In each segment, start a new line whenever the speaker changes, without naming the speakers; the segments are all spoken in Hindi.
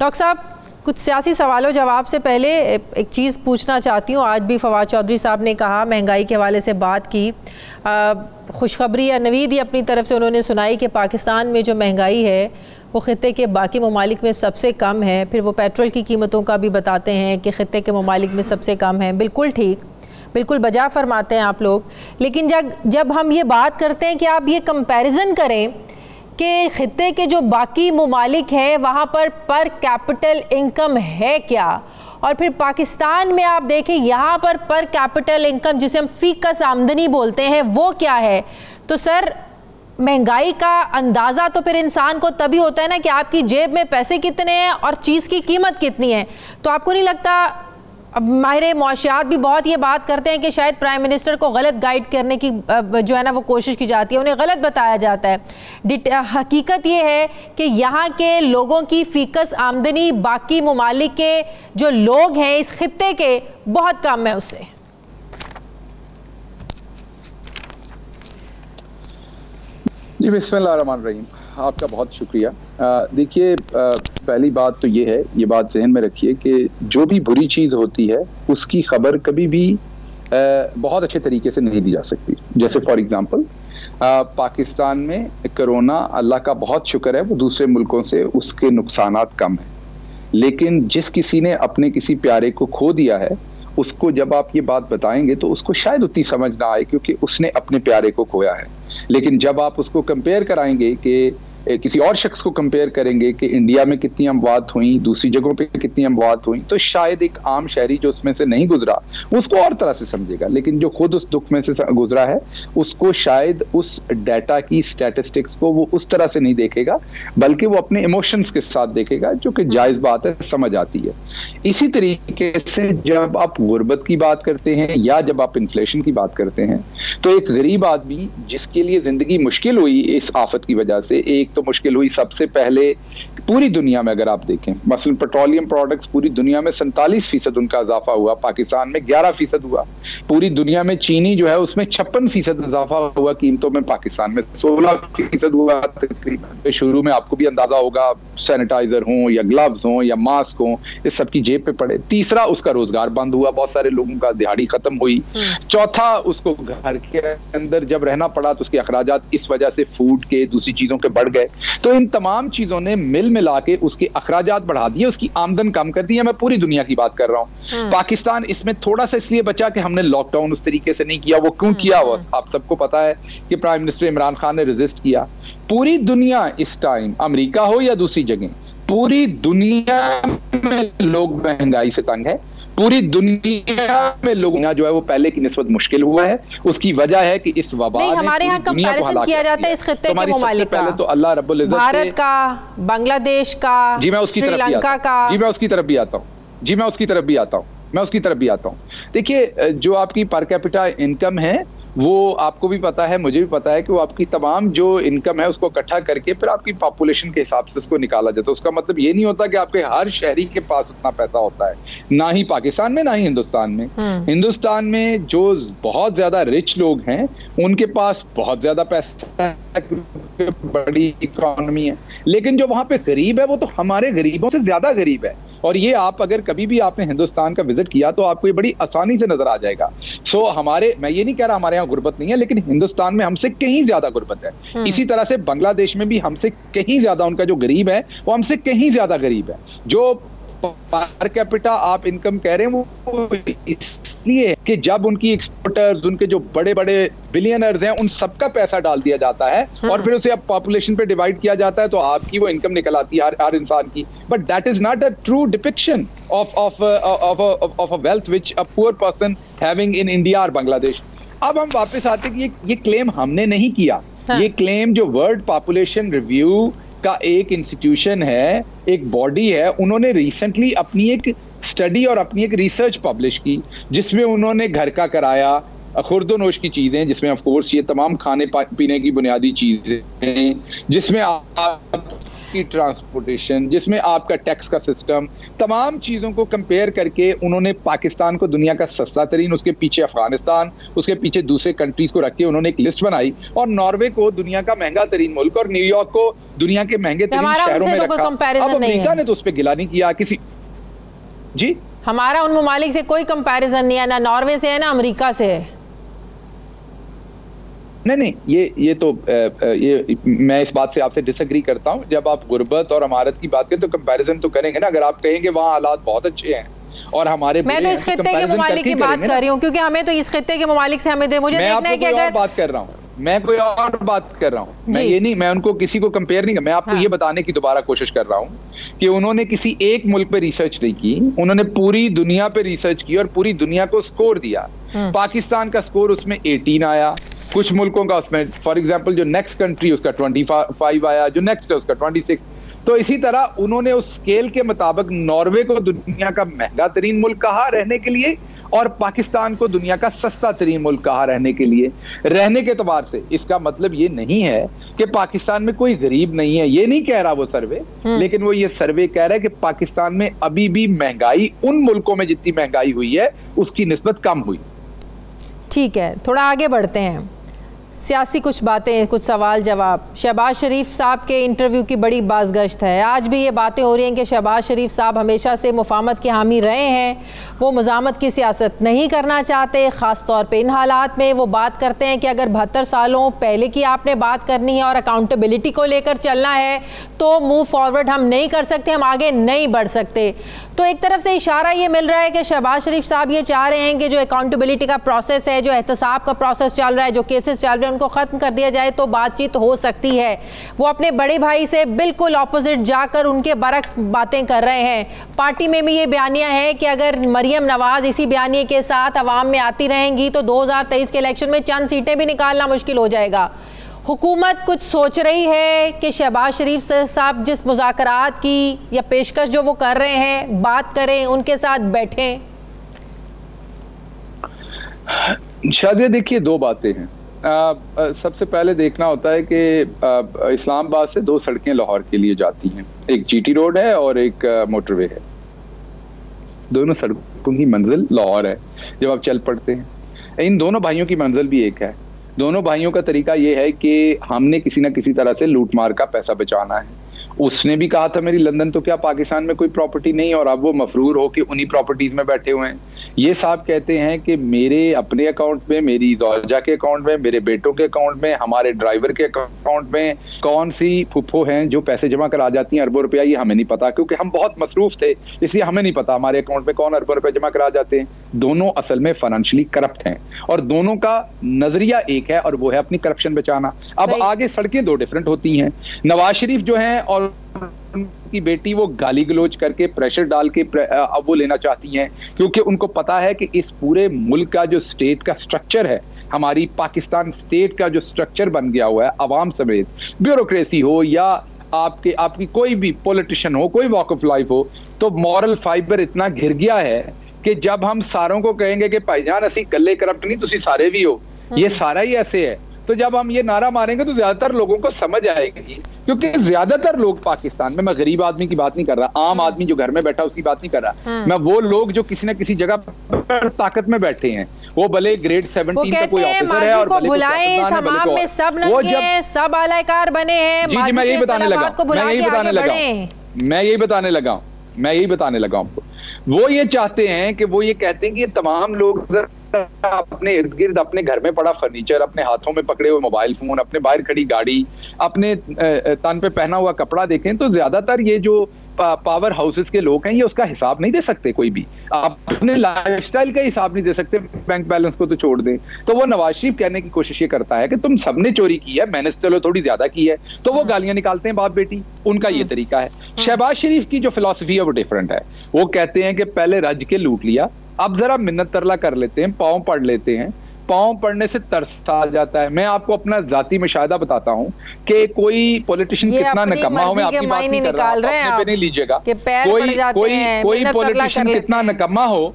डॉक्टर साहब, कुछ सियासी सवालों जवाब से पहले एक चीज़ पूछना चाहती हूँ। आज भी फवाद चौधरी साहब ने कहा, महंगाई के हवाले से बात की, खुशखबरी या नवीद ही अपनी तरफ से उन्होंने सुनाई कि पाकिस्तान में जो महंगाई है वो ख़ित्ते के बाकी ममालिक में सबसे कम है। फिर वो पेट्रोल की कीमतों का भी बताते हैं कि ख़ित्ते के ममालिक में सबसे कम है। बिल्कुल ठीक, बिल्कुल बजा फरमाते हैं आप लोग। लेकिन जब हम ये बात करते हैं कि आप ये कंपैरिजन करें कि ख़ित्ते के जो बाकी ममालिक हैं वहाँ पर कैपिटल इनकम है क्या, और फिर पाकिस्तान में आप देखें यहाँ पर कैपिटल इनकम जिसे हम फीकस आमदनी बोलते हैं वो क्या है, तो सर महंगाई का अंदाज़ा तो फिर इंसान को तभी होता है ना कि आपकी जेब में पैसे कितने हैं और चीज़ की कीमत कितनी है। तो आपको नहीं लगता, अब माहिर मुआशियात भी बहुत ये बात करते हैं कि शायद प्राइम मिनिस्टर को गलत गाइड करने की जो है ना वो कोशिश की जाती है, उन्हें गलत बताया जाता है। हकीकत ये है कि यहाँ के लोगों की फीकस आमदनी बाकी ममालिक के जो लोग हैं इस खित्ते के बहुत कम है उससे।
जी बिस्मिल्लाहिर्रहमानिर्रहीम, आपका बहुत शुक्रिया। देखिए, पहली बात तो ये है, ये बात जहन में रखिए कि जो भी बुरी चीज़ होती है उसकी खबर कभी भी बहुत अच्छे तरीके से नहीं दी जा सकती। जैसे फॉर एग्जांपल पाकिस्तान में कोरोना, अल्लाह का बहुत शुक्र है वो दूसरे मुल्कों से उसके नुकसानात कम हैं, लेकिन जिस किसी ने अपने किसी प्यारे को खो दिया है उसको जब आप ये बात बताएंगे तो उसको शायद उतनी समझ ना आए क्योंकि उसने अपने प्यारे को खोया है। लेकिन जब आप उसको कंपेयर कराएंगे कि किसी और शख्स को कंपेयर करेंगे कि इंडिया में कितनी अमवात हुई, दूसरी जगहों पे कितनी अमवात हुई, तो शायद एक आम शहरी जो उसमें से नहीं गुजरा उसको और तरह से समझेगा, लेकिन जो खुद उस दुख में से गुजरा है उसको शायद उस डाटा की स्टैटिस्टिक्स को वो उस तरह से नहीं देखेगा, बल्कि वो अपने इमोशंस के साथ देखेगा, जो कि जायज़ बात है, समझ आती है। इसी तरीके से जब आप गुर्बत की बात करते हैं या जब आप इन्फ्लेशन की बात करते हैं, तो एक गरीब आदमी जिसके लिए जिंदगी मुश्किल हुई इस आफत की वजह से, एक तो मुश्किल हुई सबसे पहले पूरी दुनिया में, अगर आप देखें मसलन पेट्रोलियम प्रोडक्ट्स पूरी दुनिया में 47% उनका इजाफा हुआ, पाकिस्तान में 11% हुआ। पूरी दुनिया में चीनी जो है उसमें 56% इजाफा हुआ कीमतों में, पाकिस्तान में 16% हुआ तकरीबन। शुरू में आपको भी अंदाजा होगा, सैनिटाइजर हो या ग्लव्स हो या मास्क हो, इस सब की जेब पे पड़े। तीसरा, उसका रोजगार बंद हुआ, बहुत सारे लोगों का दिहाड़ी खत्म हुई। चौथा, उसको घर के अंदर जब रहना पड़ा तो उसके अखराजात इस वजह से फूड के, दूसरी चीजों के बढ़ गए। तो इन तमाम चीजों ने मिल मिला के उसके अखराजात बढ़ा दिए, उसकी आमदन कम कर दी है। मैं पूरी दुनिया की बात कर रहा हूँ। पाकिस्तान इसमें थोड़ा सा इसलिए बचा कि हमने लॉकडाउन उस तरीके से नहीं किया। वो क्यों किया वो आप सबको पता है कि प्राइम मिनिस्टर इमरान खान ने रेजिस्ट किया। पूरी दुनिया इस टाइम, अमेरिका हो या दूसरी जगह, पूरी दुनिया में लोग महंगाई से तंग है। पूरी दुनिया में लोगों जो है वो पहले की निस्बत मुश्किल हुआ है। उसकी वजह है कि इस वबा ने
हमारे यहाँ कंपैरिजन किया जाता है इस खित्ते के ममालिक का,
तो अल्लाह रब्बुल इज्जत, भारत
का, बांग्लादेश का, श्रीलंका का।
जी मैं उसकी तरफ भी आता हूँ। देखिए, जो आपकी पर कैपिटा इनकम है वो आपको भी पता है, मुझे भी पता है कि वो आपकी तमाम जो इनकम है उसको इकट्ठा करके फिर आपकी पॉपुलेशन के हिसाब से उसको निकाला जाता है। उसका मतलब ये नहीं होता कि आपके हर शहरी के पास उतना पैसा होता है, ना ही पाकिस्तान में ना ही हिंदुस्तान में। हिंदुस्तान में जो बहुत ज्यादा रिच लोग हैं उनके पास बहुत ज्यादा पैसा है, बड़ी इकोनॉमी है, लेकिन जो वहां पे गरीब है वो तो हमारे गरीबों से ज्यादा गरीब है। और ये आप अगर कभी भी आपने हिंदुस्तान का विजिट किया तो आपको ये बड़ी आसानी से नजर आ जाएगा। मैं ये नहीं कह रहा हमारे यहाँ गुर्बत नहीं है, लेकिन हिंदुस्तान में हमसे कहीं ज्यादा गुर्बत है। इसी तरह से बांग्लादेश में भी हमसे कहीं ज्यादा, उनका जो गरीब है वो हमसे कहीं ज्यादा गरीब है। जो पर कैपिटा आप इनकम कह रहे हैं वो इसलिए कि जब उनकी एक्सपोर्टर्स, उनके जो बड़े बड़े बिलियनर्स हैं, उन सबका पैसा डाल दिया जाता है और फिर उसे अब पॉपुलेशन पे डिवाइड किया जाता है, तो आपकी वो इनकम निकल आती है हर इंसान की। But that is not a true depiction of a wealth which a poor person having in India और बांग्लादेश। अब हम वापस आते हैं कि ये क्लेम हमने नहीं किया। ये क्लेम जो वर्ल्ड पॉपुलेशन रिव्यू का एक इंस्टीट्यूशन है, एक बॉडी है, उन्होंने रिसेंटली अपनी एक स्टडी और अपनी एक रिसर्च पब्लिश की जिसमें उन्होंने घर का कराया, खुर्दोनोश की चीजें, जिसमें ऑफ कोर्स ये तमाम खाने पीने की बुनियादी चीजें, जिसमें आप आपकी ट्रांसपोर्टेशन, जिसमें आपका टैक्स का सिस्टम, तमाम चीज़ों को कंपेयर करके उन्होंने पाकिस्तान को दुनिया का सस्ता तरीन, उसके पीछे अफगानिस्तान, उसके पीछे दूसरे कंट्रीज को रख के उन्होंने एक लिस्ट बनाई और नॉर्वे को दुनिया का महंगा तरीन मुल्क और न्यूयॉर्क को दुनिया के महंगे तरीन शहरों में रखा। अब अमेरिका ने तो उस पर गिला नहीं किया किसी। जी,
हमारा उन ममालिक से कोई कंपैरिजन नहीं है, ना नॉर्वे से है ना अमेरिका से है।
नहीं, ये तो ये मैं इस बात से आपसे डिसएग्री करता हूं। जब आप गुर्बत और अमारत की बात करें तो कंपैरिजन तो करेंगे ना। अगर आप कहेंगे वहाँ हालात बहुत अच्छे हैं और हमारे,
मैं तो इस खित्ते के ममालिक की बात कर रही हूँ, क्योंकि हमें तो इस खित्ते के ममालिक से हमें मुझे देखना है कि अगर
बात कर रहा हूँ, मैं कोई और बात कर रहा हूँ, मैं ये नहीं, मैं उनको किसी को कंपेयर नहीं कर, मैं आपको ये बताने की दोबारा कोशिश कर रहा हूँ कि उन्होंने किसी एक मुल्क पे रिसर्च नहीं की, उन्होंने पूरी दुनिया पे रिसर्च की और पूरी दुनिया को स्कोर दिया। पाकिस्तान का स्कोर उसमें 18 आया, कुछ मुल्कों का उसमें फॉर एग्जांपल जो नेक्स्ट कंट्री उसका 25 आया, जो नेक्स्ट है उसका 26। तो इसी तरह उन्होंने उस स्केल के मुताबिक नॉर्वे को दुनिया का महंगा तरीन मुल्क कहा रहने के लिए और पाकिस्तान को दुनिया का सस्ता तरीन मुल्क कहा रहने के लिए। रहने के एतबार से इसका मतलब ये नहीं है कि पाकिस्तान में कोई गरीब नहीं है, ये नहीं कह रहा वो सर्वे, लेकिन वो ये सर्वे कह रहा है कि पाकिस्तान में अभी भी महंगाई उन मुल्कों में जितनी महंगाई हुई है उसकी निस्बत कम हुई।
ठीक है, थोड़ा आगे बढ़ते हैं। सियासी कुछ बातें, कुछ सवाल जवाब। शहबाज शरीफ साहब के इंटरव्यू की बड़ी बाज़गश्त है। आज भी ये बातें हो रही हैं कि शहबाज शरीफ साहब हमेशा से मुफाहमत के हामी रहे हैं, वो मुज़ामत की सियासत नहीं करना चाहते। ख़ास तौर पे इन हालात में वो बात करते हैं कि अगर 72 सालों पहले की आपने बात करनी है और अकाउंटेबिलिटी को लेकर चलना है तो मूव फॉरवर्ड हम नहीं कर सकते, हम आगे नहीं बढ़ सकते। तो एक तरफ से इशारा ये मिल रहा है कि शहबाज शरीफ साहब ये चाह रहे हैं कि जो अकाउंटेबिलिटी का प्रोसेस है, जो एहतसाब का प्रोसेस चल रहा है, जो केसेस चल रहे हैं, उनको ख़त्म कर दिया जाए तो बातचीत हो सकती है। वो अपने बड़े भाई से बिल्कुल ऑपोजिट जाकर उनके बरक्स बातें कर रहे हैं। पार्टी में भी ये बयानिया है कि अगर मरियम नवाज इसी बयानिए के साथ अवाम में आती रहेंगी तो 2023 के इलेक्शन में चंद सीटें भी निकालना मुश्किल हो जाएगा। हुकूमत कुछ सोच रही है कि शहबाज शरीफ साहब जिस मुज़ाकरात की या पेशकश जो वो कर रहे हैं, बात करें, उनके साथ बैठें?
शायद देखिए, दो बातें हैं। सबसे पहले देखना होता है कि इस्लामाबाद से 2 सड़कें लाहौर के लिए जाती हैं, एक जीटी रोड है और एक मोटरवे है। दोनों सड़कों की मंजिल लाहौर है। जब आप चल पड़ते हैं, इन दोनों भाइयों की मंजिल भी एक है। दोनों भाइयों का तरीका ये है कि हमने किसी ना किसी तरह से लूट मार का पैसा बचाना है। उसने भी कहा था मेरी लंदन तो क्या पाकिस्तान में कोई प्रॉपर्टी नहीं, और अब वो मफरूर हो कि उन्हीं प्रॉपर्टीज में बैठे हुए हैं। ये साहब कहते हैं कि मेरे अपने अकाउंट में, मेरी जौजा के अकाउंट में, मेरे बेटों के अकाउंट में, हमारे ड्राइवर के अकाउंट में कौन सी फुफ्फो हैं जो पैसे जमा करा जाती हैं अरबों रुपया, ये हमें नहीं पता, क्योंकि हम बहुत मसरूफ थे इसलिए हमें नहीं पता हमारे अकाउंट में कौन अरबों रुपये जमा करा जाते हैं। दोनों असल में फाइनेंशियली करप्ट हैं और दोनों का नजरिया एक है और वो है अपनी करप्शन बचाना। अब आगे सड़कें 2 डिफरेंट होती हैं। नवाज शरीफ जो हैं और उनकी बेटी वो गाली गलोच करके प्रेशर डाल के अब वो लेना चाहती हैं, क्योंकि उनको पता है कि इस पूरे मुल्क का जो स्टेट का स्ट्रक्चर है, हमारी पाकिस्तान स्टेट का जो स्ट्रक्चर बन गया हुआ है, अवाम समेत, ब्यूरोक्रेसी हो या आपकी कोई भी पॉलिटिशियन हो, कोई वॉक ऑफ लाइफ हो, तो मॉरल फाइबर इतना घिर गया है कि जब हम सारों को कहेंगे कि भाईजान असी कल्ले करप्ट नहीं, तुसी सारे भी हो, ये सारा ही ऐसे है, तो जब हम ये नारा मारेंगे तो ज्यादातर लोगों को समझ आएगी। क्योंकि ज्यादातर लोग पाकिस्तान में, मैं गरीब आदमी की बात नहीं कर रहा, आम आदमी जो घर में बैठा उसकी बात नहीं कर रहा, मैं वो लोग जो किसी न किसी जगह पर ताकत में बैठे हैं, वो भले ग्रेड 17 का कोई ऑफिसर है और भले सब आलाकार बने हैं। जी, मैं यही बताने लगा आपको। वो ये चाहते हैं कि वो ये कहते हैं कि तमाम लोग अपने इर्द गिर्द अपने घर में पड़ा फर्नीचर, अपने हाथों में पकड़े हुए मोबाइल फोन, अपने बाहर खड़ी गाड़ी, अपने तन पे पहना हुआ कपड़ा देखें तो ज्यादातर ये जो पावर हाउसेस के लोग हैं ये उसका हिसाब नहीं दे सकते, कोई भी अपने लाइफस्टाइल का हिसाब नहीं दे सकते, बैंक बैलेंस को तो छोड़ दें। तो वो नवाज शरीफ कहने की कोशिश ये करता है कि तुम सबने चोरी की है, मैंने चलो थोड़ी ज्यादा की है, तो वो गालियां निकालते हैं बाप बेटी, उनका ये तरीका है। शहबाज शरीफ की जो फिलॉसफी है वो डिफरेंट है। वो कहते हैं कि पहले रज के लूट लिया, अब जरा मिन्नत तरला कर लेते हैं, पाँव पढ़ लेते हैं, पाँव पढ़ने से तरस आ जाता है। मैं आपको अपना जाती मुशाहिदा बताता हूँ कि कोई पॉलिटिशियन कितना निकम्मा हो, मैं आपकी बात नहीं कर रहा, अपने पे नहीं लीजिएगा, कोई पॉलिटिशियन कितना निकम्मा हो,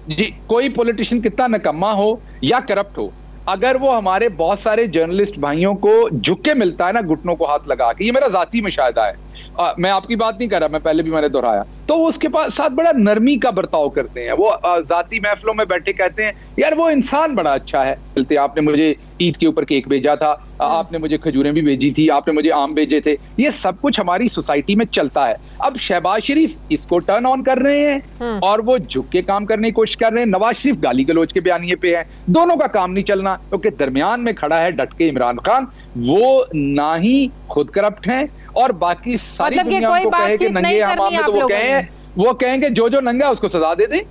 जी, कोई पॉलिटिशियन कितना निकम्मा हो या करप्ट हो, अगर वो हमारे बहुत सारे जर्नलिस्ट भाइयों को झुक के मिलता है ना, घुटनों को हाथ लगा के, ये मेरा जाती मुशाहिदा है, मैं आपकी बात नहीं कर रहा, मैं पहले भी मैंने दोहराया, तो वो उसके पास साथ बड़ा नरमी का बर्ताव करते हैं। वो जाती महफिलों में बैठे कहते हैं यार वो इंसान बड़ा अच्छा है, चलते आपने मुझे ईद के ऊपर केक भेजा था, आपने मुझे खजूरें भी भेजी थी, आपने मुझे आम भेजे थे, ये सब कुछ हमारी सोसाइटी में चलता है। अब शहबाज शरीफ इसको टर्न ऑन कर रहे हैं और वो झुक के काम करने की कोशिश कर रहे हैं। नवाज शरीफ गाली गलौज के बयानिए पे है। दोनों का काम नहीं चलना, क्योंकि दरमियान में खड़ा है डट के इमरान खान। वो ना ही खुद करप्ट हैं और बाकी सारी दुनिया उनको कहे कि नंगे हम, तो वो कहेंगे जो जो नंगा उसको सजा दे दें।